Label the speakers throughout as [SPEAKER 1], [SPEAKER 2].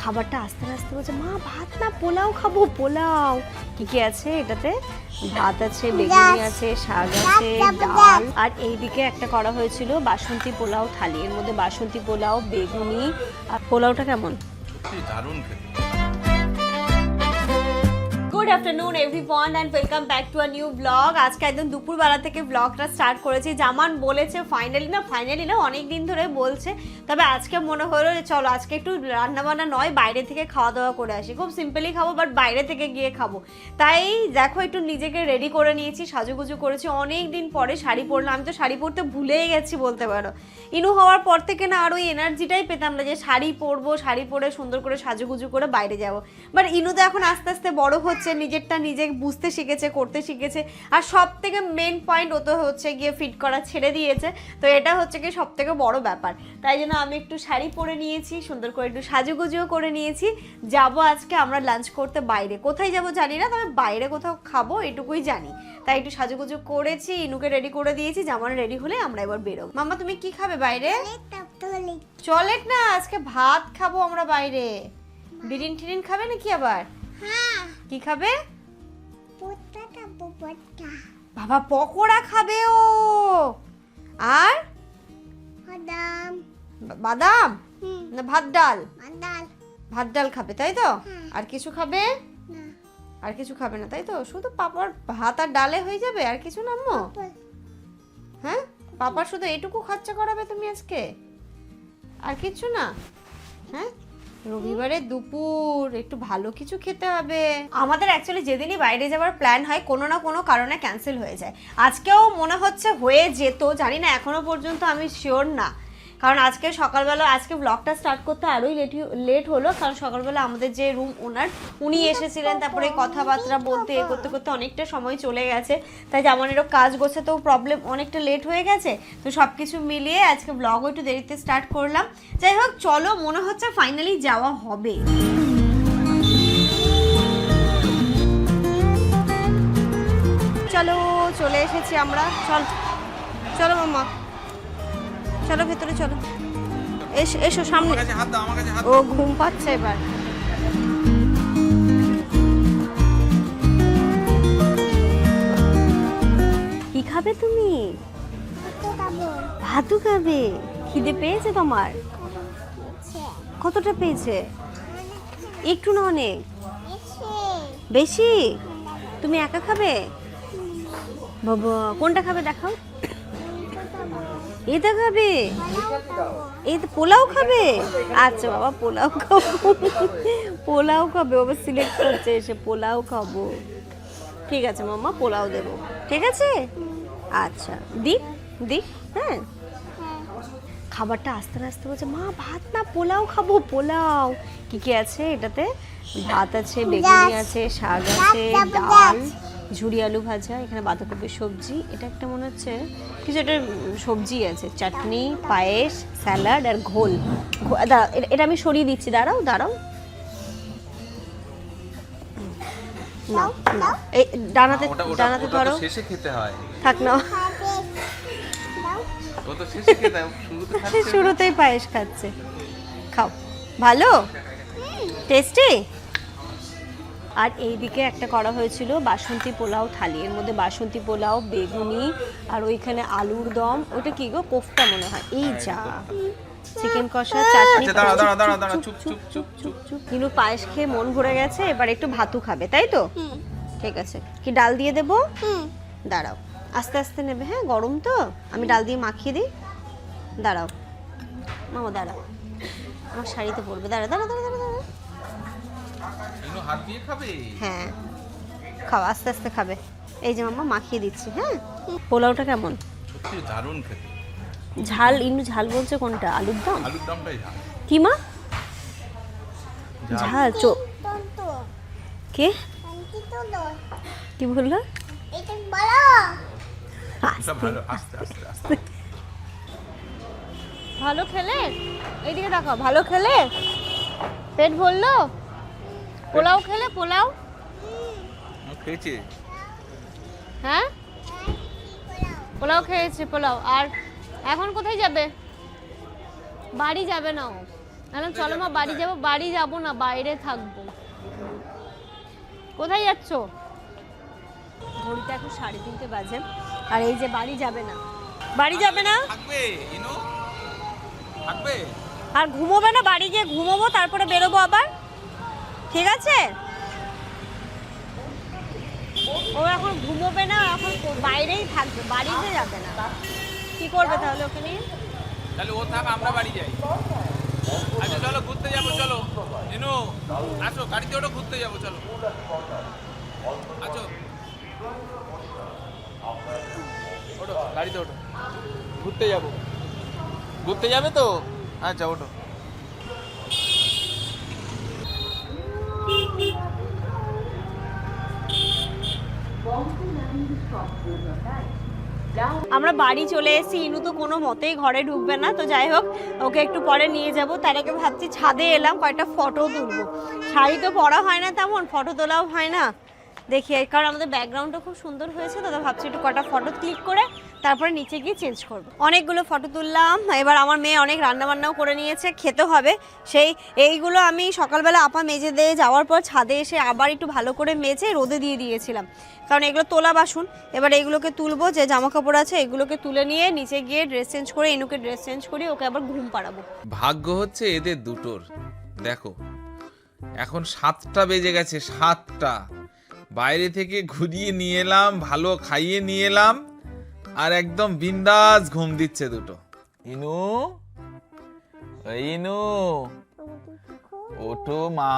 [SPEAKER 1] খাবারটা আস্তে আস্তে বলছে মা ভাত না পোলাও খাবো পোলাও। কি কি আছে এটাতে? ভাত আছে, বেগুনি আছে, শাক আছে, ডাল, আর এইদিকে একটা করা হয়েছিল বাসন্তী পোলাও থালি। এর মধ্যে বাসন্তী পোলাও, বেগুনি। আর পোলাওটা কেমন?
[SPEAKER 2] দারুণ খেতে।
[SPEAKER 1] Good afternoon everyone and welcome back to a new blog. আজকে একদম দুপুরবেলা থেকে ব্লগটা স্টার্ট করেছি। জামান বলেছে ফাইনালি না অনেক দিন ধরে বলছে, তবে আজকে মনে হলো যে চলো আজকে একটু রান্নাবান্না নয়, বাইরে থেকে খাওয়া দাওয়া করে আসি। খুব সিম্পলি খাবো, বাট বাইরে থেকে গিয়ে খাবো। তাই দেখো একটু নিজেকে রেডি করে নিয়েছি, সাজুগুজু করেছি। অনেক দিন পরে শাড়ি পরলাম। আমি তো শাড়ি পরতে ভুলেই গেছি বলতে পারো। ইনু হওয়ার পর থেকে না আর ওই এনার্জিটাই পেতাম না যে শাড়ি পরবো, শাড়ি পরে সুন্দর করে সাজুগুজু করে বাইরে যাবো। বাট ইনু তো এখন আস্তে আস্তে বড় হচ্ছে, নিজেরটা নিজে বুঝতে শিখেছে, করতে শিখেছে। আর সব থেকে মেন পয়েন্ট ও তো হচ্ছে গিয়ে ফিট করা ছেড়ে দিয়েছে। তো এটা হচ্ছে কি সব থেকে বড় ব্যাপার। তাই জন্য আমি একটু শাড়ি পরে নিয়েছি, সুন্দর করে একটু সাজুগুজুও করে নিয়েছি। যাবো আজকে আমরা লাঞ্চ করতে বাইরে। কোথায় যাব জানি না, তবে বাইরে কোথাও খাবো এটুকুই জানি। তাই একটু সাজুগুজু করেছি, ইনুকে রেডি করে দিয়েছি। জামান রেডি হলে আমরা এবার বেরোবো। মাম্মা তুমি কি খাবে বাইরে? চলেক না, আজকে ভাত খাবো আমরা বাইরে। বিরিন টিরিন খাবে নাকি আবার? কি খাবে? বাবা পকোড়া খাবে ও। আর বাদাম না ভাত ডাল? ভাত ডাল খাবে তাই তো? আর কিছু খাবে? আর কিছু খাবে না তাই তো? শুধু পাপার ভাত আর ডালে হয়ে যাবে, আর কিছু না আম্মু? হ্যাঁ, পাপার শুধু এইটুকু খরচা করাবে তুমি আজকে, আর কিছু না? হ্যাঁ, রবিবারে দুপুর একটু ভালো কিছু খেতে হবে আমাদের। অ্যাকচুয়ালি যেদিনই বাইরে যাওয়ার প্ল্যান হয় কোনো না কোনো কারণে ক্যান্সেল হয়ে যায়। আজকেও মনে হচ্ছে হয়ে যেত, জানি না এখনো পর্যন্ত আমি শিওর না। কারণ আজকে সকালবেলা আজকে ব্লগটা স্টার্ট করতে আরোই লেট হলো, কারণ সকালবেলা আমাদের যে রুম ওনার উনি এসেছিলেন, তারপরে কথাবার্তা বলতে করতে করতে অনেকটা সময় চলে গেছে। তাই জামানেরও কাজ গোছে তো প্রবলেম, অনেকটা লেট হয়ে গেছে। তো সব কিছু মিলিয়ে আজকে ব্লগও একটু দেরিতে স্টার্ট করলাম। যাই হোক চলো, মনে হচ্ছে ফাইনালি যাওয়া হবে। চলো চলে এসেছি আমরা। চলো মাম্মা, চলো ভেতরে চলো। এসো সামনে। ও ঘুম পাচ্ছে এবার। কি খাবে তুমি? ভাতু খাবে? খিদে পেয়েছে তোমার? কতটা পেয়েছে? একটু না অনেক? বেশি? তুমি একা খাবে? বাবা কোনটা খাবে দেখাও। এটা খাবে? এই তো পোলাও খাবে? আচ্ছা বাবা পোলাও খাবো। পোলাও খাবে বাবা, সিলেক্ট করছে এসে পোলাও খাবো। ঠিক আছে মাম্মা, পোলাও দেবো। ঠিক আছে আচ্ছা দিক। হ্যাঁ, খাবারটা আস্তে আস্তে বলছে মা ভাত না পোলাও খাবো পোলাও। কি কি আছে এটাতে? ভাত আছে, বেগুনি আছে, শাক আছে, ডাল, ঝুরি আলু ভাজা, এখানে বাঁধাকপির সবজি, এটা একটা মনে হচ্ছে কিছু একটা সবজি আছে, চাটনি, পায়েস, স্যালাড আর ঘোল। এটা আমি সরিয়ে দিচ্ছি, দাঁড়াও না এই ডানাতে ধরো।
[SPEAKER 2] শেষে খেতে হয়।
[SPEAKER 1] থাক না,
[SPEAKER 2] ও তো শেষে খেতে হয়,
[SPEAKER 1] শুরুতেই পায়েস খাচ্ছে। খাও, ভালো টেস্টি। আর এইদিকে একটা করা হয়েছিল বাসন্তী পোলাও থালি। এর মধ্যে বাসন্তী পোলাও, বেগুনি, আর ওইখানে আলুর দম, ওটা কি গো কোফতা মনে হয়। এই যা চিকেন কষা, চাটনি। কিন্তু পায়েস খেয়ে মন ভরে গেছে, এবার একটু ভাতু খাবে তাই তো? ঠিক আছে, কি ডাল দিয়ে দেবো? দাঁড়াও, আস্তে আস্তে নেবে, হ্যাঁ গরম তো, আমি ডাল দিয়ে মাখিয়ে দিই। দাঁড়াও মামা, দাঁড়াও, আমার শাড়িতে পড়বে। দাঁড়া।
[SPEAKER 2] হাত দিয়ে খাবে?
[SPEAKER 1] হ্যাঁ খাও, আস্তে আস্তে খাবে। এই যে মাম্মা মাখিয়ে দিচ্ছি। হ্যাঁ, পোলাওটা কেমন?
[SPEAKER 2] সত্যি দারুণ খেতে।
[SPEAKER 1] ঝাল? ইনু ঝাল বলছে কোনটা? আলুর দম?
[SPEAKER 2] আলুর দমটাই ঝাল।
[SPEAKER 1] কি মা? ঝাল কে কি বললো? ভালো খেলে? এইদিকে দেখো, ভালো খেলে? পেট ভরলো? পোলাও খেলে? পোলাও
[SPEAKER 2] খেয়েছে?
[SPEAKER 1] হ্যাঁ পোলাও খেয়েছে, পোলাও। আর এখন কোথায় যাবে? বাড়ি যাবে না ও, আরে চলো মা বাড়ি যাবো, বাড়ি যাবো না, বাইরে থাকবো। কোথায় যাচ্ছ? ঘড়িতে এখন 3:30 বাজে, আর এই যে বাড়ি যাবে না, বাড়ি যাবে না,
[SPEAKER 2] থাকবে ইনু, থাকবে।
[SPEAKER 1] আর ঘুমোবে না, বাড়ি গিয়ে ঘুমোবো, তারপরে বেরোবো আবার, ঠিক আছে? ও এখন ঘুমোবে না, এখন বাইরেই থাকবে, বাড়িতে যাবে না। কি করবে তাহলে ওকে নিয়ে?
[SPEAKER 2] তাহলে ও থাক, আমরা বাড়ি যাই। আচ্ছা চলো ঘুরতে যাবো, চলো ইনু আসো, গাড়িতে ওঠো, ঘুরতে যাবো, চলো আছো, ওঠো গাড়িতে ওঠো, ঘুরতে যাবো। ঘুরতে যাবে তো? আচ্ছা ওঠো।
[SPEAKER 1] আমরা বাড়ি চলে এসেছি, ইনু তো কোনো মতেই ঘরে ঢুকবে না, তো যাই হোক ওকে একটু পরে নিয়ে যাব। তার আগে ভাবছি ছাদে এলাম, কয়েকটা ফটো তুলবো। শাড়ি তো পরা হয় না তেমন, ফটো তোলাও হয় না, দেখি কারণ আমাদের ব্যাকগ্রাউন্ডটা খুব সুন্দর হয়েছে, তো ভাবছি একটু কটা ফটো ক্লিক করে তারপরে নিচে গিয়ে চেঞ্জ করবো। অনেকগুলো ফটো তুললাম, এবার আমার মেয়ে অনেক রান্নাবান্নাও করে নিয়েছে, খেতে হবে। এইগুলো আমি সকালবেলা আপা মেজে দিয়ে যাওয়ার পর ছাদে এসে আবার একটু ভালো করে মেজে রোদে দিয়ে দিয়েছিলাম, কারণ এগুলো তোলা বাসন। এবার এইগুলোকে তুলবো, যে জামা কাপড় আছে এগুলোকে তুলে নিয়ে নিচে গিয়ে ড্রেস চেঞ্জ করে, ইনুকে ড্রেস চেঞ্জ করে ওকে আবার ঘুম পাড়াবো।
[SPEAKER 3] ভাগ্য হচ্ছে এদের দুটোর, দেখো এখন 7টা বেজে গেছে, 7টা। বাইরে থেকে ঘুরিয়ে নিয়ে এলাম, ভালো খাইয়ে নিয়ে এলাম, আর একদম বিন্দাস ঘুম দিচ্ছে দুটো। ইনু, ইনু ওঠো মা।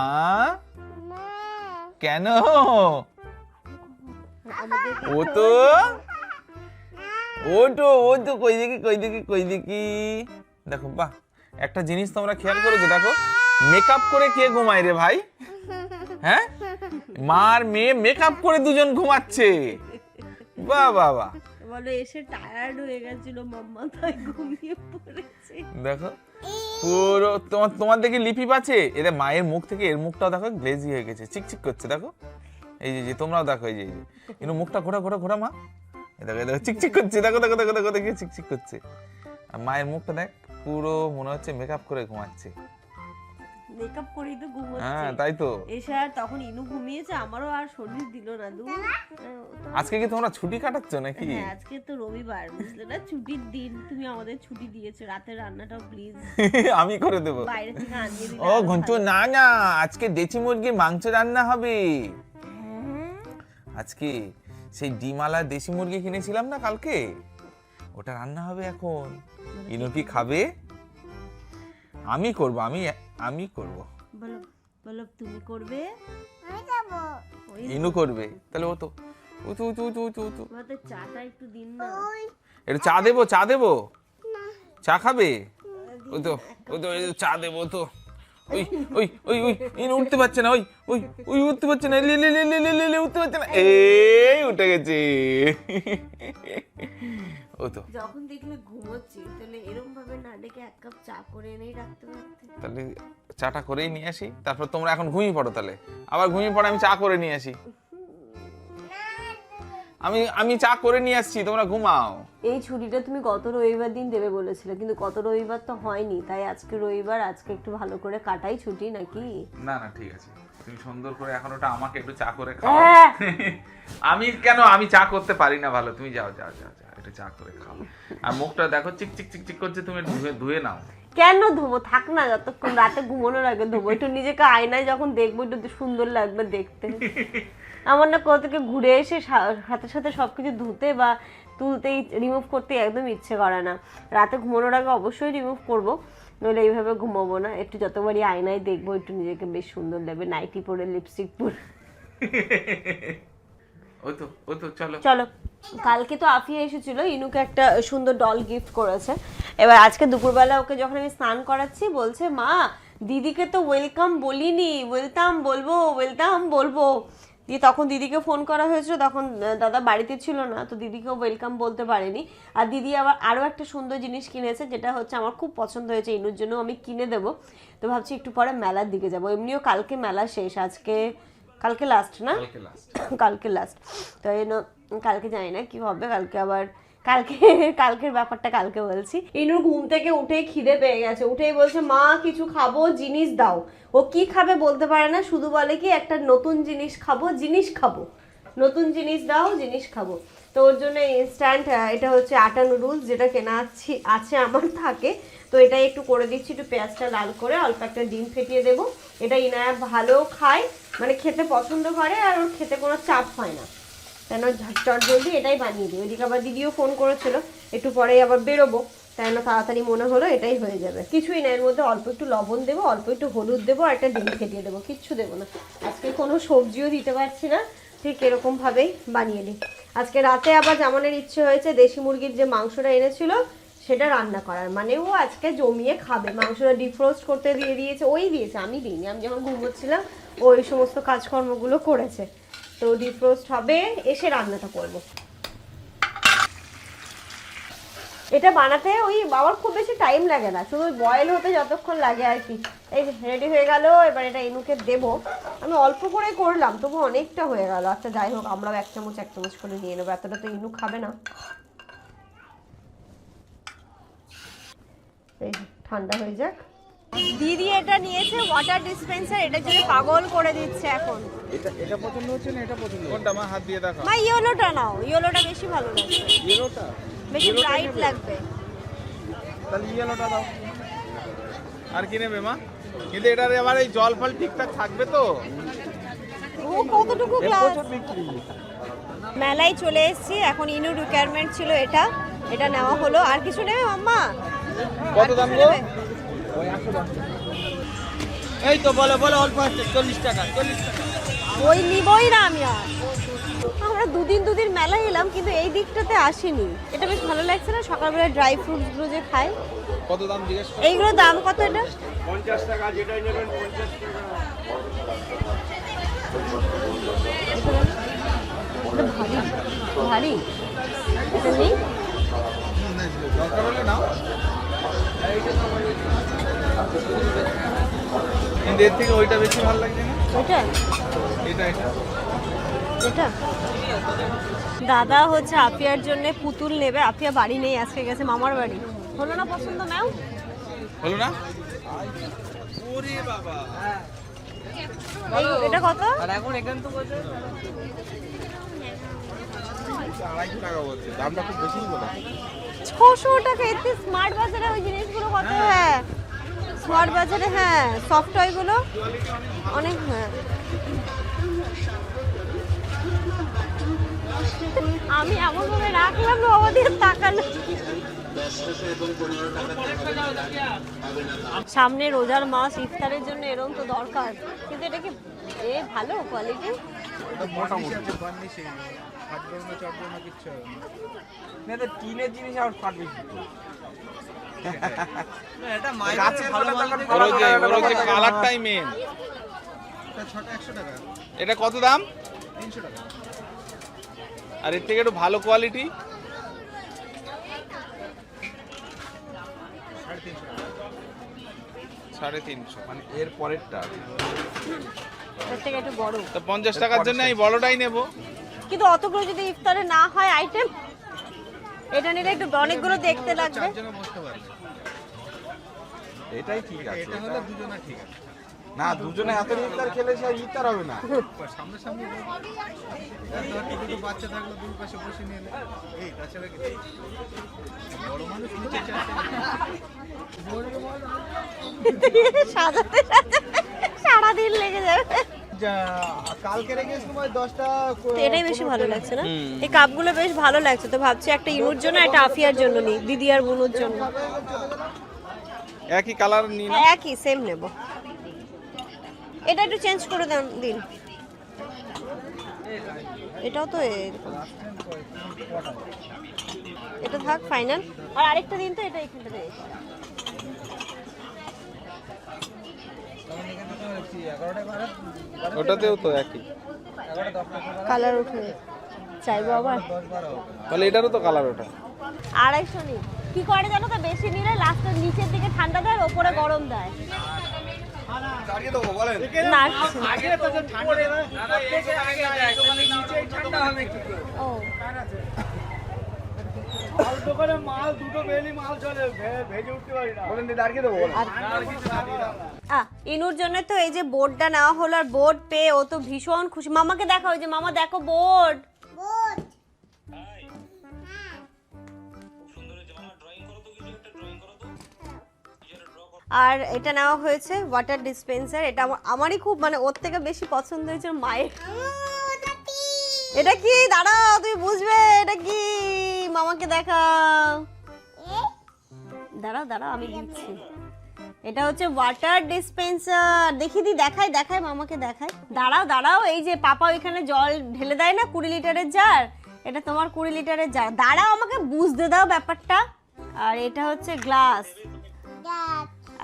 [SPEAKER 3] কেন? ও তো ওঠো, ও তো কই দেখি, কই দেখি, কই দেখি। দেখো বাহ, একটা জিনিস তোমরা খেয়াল করেছো, দেখো মেকআপ করে কে ঘুমায় রে ভাই? হ্যাঁ, মার মেয়ে মেকআপ করে দুজন ঘুমাচ্ছে। বাহ বাহ বাহ।
[SPEAKER 1] বলো এসে টায়ার্ড হয়ে গেছিল মাম্মা, তাই ঘুমিয়ে পড়েছে।
[SPEAKER 3] দেখো পুরো তোমার দেখে লিপি পাচ্ছে, এদের মায়ের মুখ থেকে এর মুখটাও দেখো গ্লেজি হয়ে গেছে, চিকচিক করছে। দেখো এই যে তোমরাও দেখো, এই যে ইনু মুখটা ঘোরা ঘোরা ঘোরা মা, দেখো দেখো চিকচিক করছে, দেখো দেখো দেখো দেখো দেখে চিকচিক করছে। আর মায়ের মুখটা দেখ, পুরো মনে হচ্ছে মেকআপ করে ঘুমাচ্ছে।
[SPEAKER 1] মেকআপ করেই তো ঘুমোচ্ছে।
[SPEAKER 3] হ্যাঁ তাই তো।
[SPEAKER 1] এসে আর তখন ইনু ঘুমিয়েছে, আমারও আর শরীর দিল না।
[SPEAKER 3] আজকে কি তোমরা ছুটি কাটাচ্ছ নাকি?
[SPEAKER 1] হ্যাঁ আজকে তো রবিবার, বুঝলে না, ছুটির দিন। তুমি আমাদের ছুটি দিয়েছো, রাতের রান্নাটাও প্লিজ
[SPEAKER 3] আমি করে দেবো।
[SPEAKER 1] বাইরে থেকে আনিয়ে দিলে।
[SPEAKER 3] ও ঘন্টু, না না, আজকে দেশি মুরগির মাংস রান্না হবে। আজকে সেই ডিমালা দেশি মুরগি কিনেছিলাম না কালকে, ওটা রান্না হবে এখন। ইনু কি খাবে? আমি করব, আমি করব।
[SPEAKER 1] বলো বলো, তুমি করবে?
[SPEAKER 3] ইনু করবে, তাহলে ও তো
[SPEAKER 1] আমাদের চাটা একটু দিন না।
[SPEAKER 3] একটু চা দেবো, চা দেবো, চা খাবে? ওই তো চা দেবো তো। ওই ওই ওই ওই ইনু উঠতে পারছে না, ওই ওই ওই উঠতে পারছে না, লে লে লে লে লে লে উঠতে পারছে না, এই উঠে গেছে। ও তো
[SPEAKER 1] যখন দেখলে ঘুমোচ্ছি, তাহলে এরকম ভাবে না ডেকে 1 কাপ চা করে এনেই রাখতে পারতে।
[SPEAKER 3] তাহলে চাটা করেই নিয়ে আসি, তারপর তোমরা এখন ঘুমিয়ে পড়ো। তাহলে আবার ঘুমিয়ে পড়ে আমি চা করে নিয়ে আসি। আমি চা করে নিয়ে আসছি, তোমরা ঘুমাও।
[SPEAKER 1] এই ছুটিটা তুমি গত রবিবার দিন দেবে বলেছিলে, কিন্তু গত রবিবার তো হয়নি, তাই আজকে রবিবার, আজকে একটু ভালো করে কাটাই ছুটি নাকি?
[SPEAKER 3] না না ঠিক আছে, তুমি সুন্দর করে এখন ওটা আমাকে একটু চা করে খাও। আমি চা করতে পারি না ভালো, তুমি যাও যাও যাও যাও, একটু চা করে খাও। আর মুখটা দেখো চিক চিক চিক চিক করছে, তুমি ধুয়ে নাও।
[SPEAKER 1] কেন ধোবো, থাক না, যতক্ষণ রাতে ঘুমানোর আগে ধোবো। একটু নিজেকে আয়নায় যখন দেখবো একটু সুন্দর লাগবে দেখতে। আমার না কোথা থেকে ঘুরে এসে সাথে সাথে সবকিছু ধুতে বা তুলতেই, রিমুভ করতে একদম ইচ্ছে করে না। রাতে ঘুমানোর আগে অবশ্যই রিমুভ করবো, নইলে এইভাবে ঘুমাবো না। একটু যতবারই আয়নায় দেখবো একটু নিজেকে বেশ সুন্দর লাগবে, নাইটি পরে, লিপস্টিক পরে।
[SPEAKER 3] ও তো চলো
[SPEAKER 1] চলো। কালকে তো আফিয়া এসেছিল, ইনুকে একটা সুন্দর ডল গিফট করেছে। এবার আজকে দুপুরবেলা ওকে যখন আমি স্নান করাচ্ছি, বলছে মা দিদিকে তো ওয়েলকাম বলিনি, ওয়েলকাম বলবো। দিয়ে তখন দিদিকে ফোন করা হয়েছিল, তখন দাদা বাড়িতে ছিল না, তো দিদিকেও ওয়েলকাম বলতে পারেনি। আর দিদি আবার আরও একটা সুন্দর জিনিস কিনেছে, যেটা হচ্ছে আমার খুব পছন্দ হয়েছে, ইনুর জন্য আমি কিনে দেবো। তো ভাবছি একটু পরে মেলার দিকে যাবো। এমনিও কালকে মেলা শেষ, কালকে লাস্ট না, কালকে লাস্ট। তো এই কালকে জানি না কি হবে, কালকের ব্যাপারটা কালকে বলছি। ইনুর ঘুম থেকে উঠে খিদে পেয়ে গেছে, উঠেই বলছে মা কিছু খাবো, জিনিস দাও। ও কি খাবে বলতে পারে না, শুধু বলে কি একটা নতুন জিনিস খাবো, নতুন জিনিস দাও, জিনিস খাবো। তো ওর জন্য ইনস্ট্যান্ট এটা হচ্ছে আটা নুডলস, যেটা কেনা আছে আমার থাকে, তো এটাই একটু করে দিচ্ছি। একটু পেঁয়াজটা লাল করে অল্প একটা ডিম ফেটিয়ে দেবো। এটা ইনায়া ভালো খায়, মানে খেতে পছন্দ করে, আর ওর খেতে কোনো চাপ হয় না, কেন ঝটঝট জলদি এটাই বানিয়ে দিই। ওইদিকে আবার দিদিও ফোন করেছিল, একটু পরেই আবার বেরোবো, তাই না তাড়াতাড়ি মনে হলো এটাই হয়ে যাবে। কিছুই না, এর মধ্যে অল্প একটু লবণ দেবো, অল্প একটু হলুদ দেবো, আর একটা ডিম ফেটিয়ে দেবো, কিচ্ছু দেবো না। আজকে কোনো সবজিও দিতে পারছি না, ঠিক এরকমভাবেই বানিয়ে নিই। আজকে রাতে আবার জামানের ইচ্ছে হয়েছে দেশি মুরগির যে মাংসটা এনেছিল সেটা রান্না করার, মানে ও আজকে জমিয়ে খাবে। মাংসটা ডিফ্রোস্ট করতে দিয়েছে, ওই দিয়েছে, আমি দিইনি। আমি যখন ঘুমোচ্ছিলাম ও এই সমস্ত কাজকর্মগুলো করেছে। তো ডিফ্রোস্ট হবে, এসে রান্নাটা করব। এটা বানাতে ওই বাবার খুব বেশি টাইম লাগে না, শুধু বয়েল হতে যতক্ষণ লাগে আর কি। এই রেডি হয়ে গেল, এবার এটা ইনুকে দেবো। আমি অল্প করে করলাম, তবু অনেকটা হয়ে গেল। আচ্ছা যাই হোক, আমরাও এক চামচ করে নিয়ে নেবো, এতটা তো ইনু খাবে না। এই ঠান্ডা হয়ে যাক। দিদি এটা নিয়েছে ওয়াটার ডিসপেন্সার, এটার জন্য পাগল করে দিচ্ছে এখন।
[SPEAKER 4] এটা পছন্দ হচ্ছে না, এটা পছন্দ হচ্ছে?
[SPEAKER 3] কোনটা মা, হাত দিয়ে দেখো।
[SPEAKER 1] মা ইয়েলোটা নাও, ইয়েলোটা বেশি ভালো লাগবে,
[SPEAKER 4] ইয়েলোটা?
[SPEAKER 1] বেশি ব্রাইট লাগবে।
[SPEAKER 4] তাহলে ইয়েলোটা দাও।
[SPEAKER 3] আর কি নেবে মা? কিন্তু এটার আবার এই জল ফল ঠিকঠাক থাকবে তো?
[SPEAKER 1] ও কতটুকু গ্লাস।
[SPEAKER 4] প্রচুর বিক্রি।
[SPEAKER 1] মেলায় চলে এসেছি, এখন ইনু রিকোয়ারমেন্ট ছিল এটা নেওয়া হলো। আর কিছু নেবে মাম্মা?
[SPEAKER 3] কত দাম গো?
[SPEAKER 4] এই তো বলো অল্প আছে, 40 টাকা।
[SPEAKER 1] ওই নিবই না আমি আর। আমরা দুদিন মেলায় এলাম, কিন্তু এই দিকটাতে আসিনি। এটা বেশ ভালো লাগছে না, সকালবেলা ড্রাই ফ্রুটসগুলো যে খাই।
[SPEAKER 3] কত দাম জিজ্ঞেস?
[SPEAKER 1] এইগুলোর দাম কত? এটা
[SPEAKER 4] 50 টাকা, যেটাই নেবেন 50 টাকা।
[SPEAKER 1] এটা ভারী এটা নেই।
[SPEAKER 3] দরকার হলে নাও। কিন্তু এর থেকে ওইটা বেশি ভালো লাগছে না?
[SPEAKER 1] ওইটা এটা দাদা হচ্ছে আপিয়ার জন্য পুতুল নেবে। আপিয়া বাড়ি নেই, আজকে গেছে মামার বাড়ি। হলো না পছন্দ ম্যাম?
[SPEAKER 3] হলো না? ওরে বাবা,
[SPEAKER 1] এটা কত?
[SPEAKER 4] আর এখন এখান তো বলছে
[SPEAKER 3] 250 টাকা বলছে, দামটা খুব বেশি বলে।
[SPEAKER 1] 600 টাকা। এতে স্মার্ট বাজারে ওই জিনিসগুলো কত? হ্যাঁ স্মার্ট বাজারে, হ্যাঁ সফট টয়গুলো অনেক। হ্যাঁ আমি এমন ভাবে রাখলাম না, বাবা দিয়ে তাকালো। সামনে রোজার মাস, ইফতারের জন্য এরকম তো দরকার। কিন্তু এটা কি ভালো কোয়ালিটি?
[SPEAKER 3] মোটামুটি
[SPEAKER 4] না, এটা টিনের জিনিস আর ফাট বেশি। এটা
[SPEAKER 3] গাছের
[SPEAKER 4] ভালো
[SPEAKER 3] ওর যে কালারটাই মেন।
[SPEAKER 4] এটা ছোট 100 টাকা।
[SPEAKER 3] এটা কত দাম?
[SPEAKER 4] 300 টাকা।
[SPEAKER 3] আর এর থেকে একটু ভালো কোয়ালিটি 350।
[SPEAKER 4] মানে এর পরেরটা
[SPEAKER 1] এর থেকে একটু বড়।
[SPEAKER 3] তো 50 টাকার জন্য আমি বড়টাই নেব।
[SPEAKER 1] কিন্তু অতগুলো যদি ইফতারে না হয় আইটেম, এটা নিলে একটু অনেকগুলো দেখতে লাগবে।
[SPEAKER 4] চারজনে বসতে পারবে।
[SPEAKER 3] এটাই ঠিক আছে।
[SPEAKER 4] এটা হলো দুজনা ঠিক আছে।
[SPEAKER 3] না, দুজনে এত ইফতার খেলে সে ইফতার হবে না।
[SPEAKER 4] সামনে দুটো বাচ্চা থাকলো, দুই পাশে বসে নিলে এই তাছাড়া কি বড় মানুষ নিচে চাচ্ছে।
[SPEAKER 1] সাজাতে সারাদিন লেগে যাবে।
[SPEAKER 4] কালকে রেখে সময় 10টা।
[SPEAKER 1] তো এটাই বেশি ভালো লাগছে না? এই কাপগুলো বেশ ভালো লাগছে, তো ভাবছি একটা ইনুর জন্য, একটা আফিয়ার জন্য নিই, দিদি আর বুনুর জন্য।
[SPEAKER 3] একই কালার নিন।
[SPEAKER 1] একই সেম নেব। এটা একটু চেঞ্জ করে দিন। এটাও তো এরকম। এটা থাক ফাইনাল। আর আরেকটা দিন তো, এটা এখানটাতে।
[SPEAKER 3] ওটাতেও তো একই
[SPEAKER 1] কালার উঠে চাইবো আবার।
[SPEAKER 3] তাহলে এটারও তো কালার ওটা।
[SPEAKER 1] 250 নিই। কি করে জানো তো, বেশি নিলে লাস্টের নিচের দিকে ঠান্ডা দেয়, ওপরে গরম দেয়।
[SPEAKER 3] চালিয়ে দেবো বলেন।
[SPEAKER 1] না
[SPEAKER 4] আগে তো যে ঠান্ডা দেবে থেকে আগে যায়, তাহলে নিচেই ঠান্ডা হবে কি করে?
[SPEAKER 1] ও
[SPEAKER 5] দোকানে মাল দুটো বেলি মাল চলে ভেজে উঠতে পারি না বলেন দাঁড়িয়ে দেবো
[SPEAKER 1] ইনুর জন্য তো এই যে বোর্ডটা নেওয়া হলো, আর বোর্ড পেয়ে ও তো ভীষণ খুশি। মামাকে দেখো, ওই যে মামা দেখো বোর্ড। আর এটা নেওয়া হয়েছে ওয়াটার ডিসপেন্সার। এটা আমারই খুব মানে ওর থেকে বেশি পছন্দ হয়েছে মায়ের। এটা কি? দাঁড়াও, তুমি বুঝবে এটা কি। মামাকে দেখাও, দাঁড়াও দাঁড়াও আমি দিচ্ছি। এটা হচ্ছে ওয়াটার ডিসপেন্সার। দেখি দি, দেখাই দেখাই মামাকে দেখাই। দাঁড়াও দাঁড়াও, এই যে পাপা ওইখানে জল ঢেলে দেয় না 20 লিটারের জার, এটা তোমার 20 লিটারের জার। দাঁড়াও আমাকে বুঝতে দাও ব্যাপারটা। আর এটা হচ্ছে গ্লাস,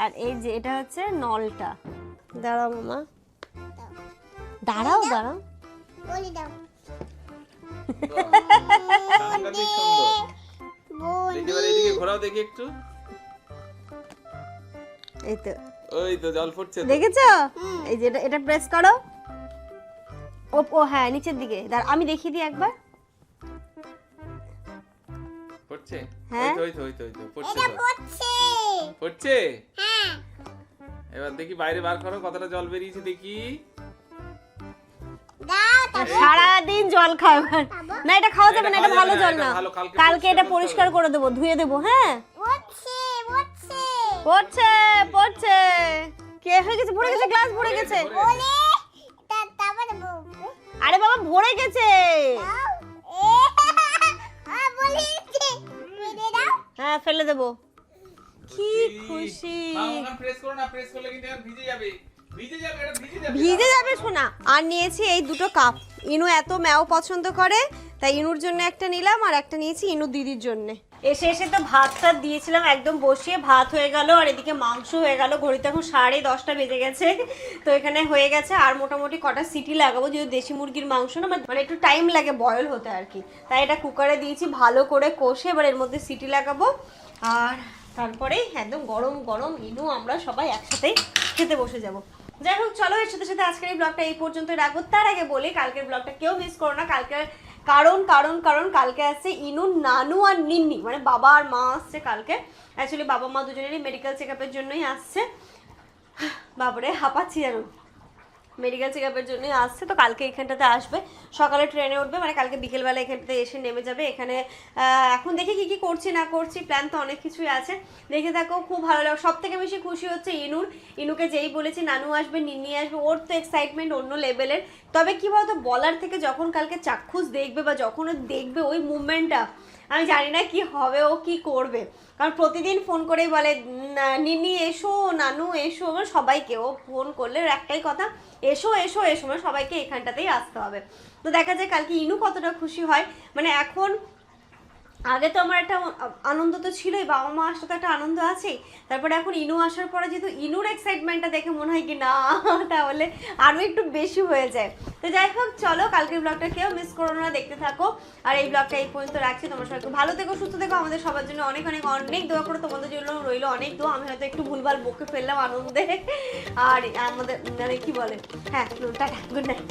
[SPEAKER 1] আর এই যে এটা হচ্ছে নলটা। দাঁড়াও মামা, দাঁড়াও দাঁড়াও।
[SPEAKER 3] এদিকে ঘোরাও দেখি একটু।
[SPEAKER 1] এই তো,
[SPEAKER 3] ওই তো জল পড়ছে,
[SPEAKER 1] দেখেছো? এই যে এটা প্রেস করো। ও হ্যাঁ, নিচের দিকে। দাঁড়া আমি দেখিয়ে দিই একবার।
[SPEAKER 3] পড়ছে?
[SPEAKER 1] হ্যাঁ
[SPEAKER 3] ওই তো পড়ছে। হ্যাঁ, এবার দেখি বাইরে বার করো, কতটা জল বেরিয়েছে দেখি।
[SPEAKER 1] সারাদিন জল খাবে না, এটা খাওয়া যাবে না, এটা ভালো জল না। কালকে এটা পরিষ্কার করে দেবো, ধুয়ে দেবো। হ্যাঁ পড়ছে পড়ছে। কে হয়ে গেছে? ভরে গেছে, গ্লাস ভরে গেছে। আরে বাবা ভরে গেছে। হ্যাঁ ফেলে দেবো। কি খুশি।
[SPEAKER 3] প্রেস করো না, প্রেস করলে কিন্তু ভিজে যাবে।
[SPEAKER 1] ভিজে যাবে শোনা। আর নিয়েছি এই দুটো কাপ। ইনু এত ম্যাও পছন্দ করে, তাই ইনুর জন্য একটা নিলাম, আর একটা নিয়েছি ইনু দিদির জন্য। এসে এসে তো ভাতটা দিয়েছিলাম একদম বসিয়ে, ভাত হয়ে গেল, আর এদিকে মাংস হয়ে গেল। ঘড়িতে এখন 10:30 বেজে গেছে। তো এখানে হয়ে গেছে, আর মোটামুটি কটা সিটি লাগাবো, যেহেতু দেশি মুরগির মাংস না, মানে একটু টাইম লাগে বয়েল হতে আর কি। তাই এটা কুকারে দিয়েছি ভালো করে কষে, এবার এর মধ্যে সিটি লাগাবো। আর তারপরেই একদম গরম গরম ইনু আমরা সবাই একসাথেই খেতে বসে যাব। যাই হোক চলো, এর সাথে সাথে আজকের এই ব্লগটা এই পর্যন্ত রাখবো। তার আগে বলি, কালকের ব্লগটা কেউ মিস করো না। কালকের কারণ কালকে আসছে ইনুর নানু আর নিন্নি, মানে বাবা আর মা আসছে কালকে। অ্যাকচুয়ালি বাবা মা দুজনেরই মেডিকেল চেক আপের জন্যই আসছে। বাবারে হাঁপাচ্ছি জানো, মেডিকেল চেক আপের জন্যই আসছে। তো কালকে এখানটাতে আসবে, সকালে ট্রেনে উঠবে, মানে কালকে বিকেলবেলা এখানটাতে এসে নেমে যাবে। এখানে এখন দেখি কি কি করছি না করছি, প্ল্যান তো অনেক কিছুই আছে, দেখে থাকো। খুব ভালো লাগে। সব থেকে বেশি খুশি হচ্ছে ইনুকে যেই বলেছি নানু আসবে নিন্নি আসবে, ওর তো এক্সাইটমেন্ট অন্য লেভেলের। তবে কি বলতো, বলার থেকে যখন কালকে চাক্ষুষ দেখবে বা যখন ও দেখবে ওই মুভমেন্টটা, আমি জানি না কি হবে, ও কি করবে। কারণ প্রতিদিন ফোন করেই বলে নিনি এসো, নানু এসো, মানে সবাইকে ও ফোন করলে একটাই কথা, এসো এসো এসো, মানে সবাইকে এখানটাতেই আসতে হবে। তো দেখা যায় কালকে ইনু কতটা খুশি হয়। মানে এখন আগে তো আমার একটা আনন্দ তো ছিলই, বাবা মা আসলে তো একটা আনন্দ আছেই। তারপরে এখন ইনু আসার পরে যেহেতু ইনুর এক্সাইটমেন্টটা দেখে মনে হয় কি না তাহলে আরও একটু বেশি হয়ে যায়। তো যাই হোক চলো, কালকের ব্লগটা কেউ মিস করো না, দেখতে থাকো। আর এই ব্লগটা এই পর্যন্ত রাখছি। তোমরা সবাই ভালো থেকো, সুস্থ থেকো। আমাদের সবার জন্য অনেক অনেক অনেক দোয়া করো, তোমাদের জন্য রইলো অনেক দোয়া। আমি হয়তো একটু ভুলভাল বকে ফেললাম আনন্দে। আর আমাদের মানে কি বলে, হ্যাঁ টাটা, গুড নাইট।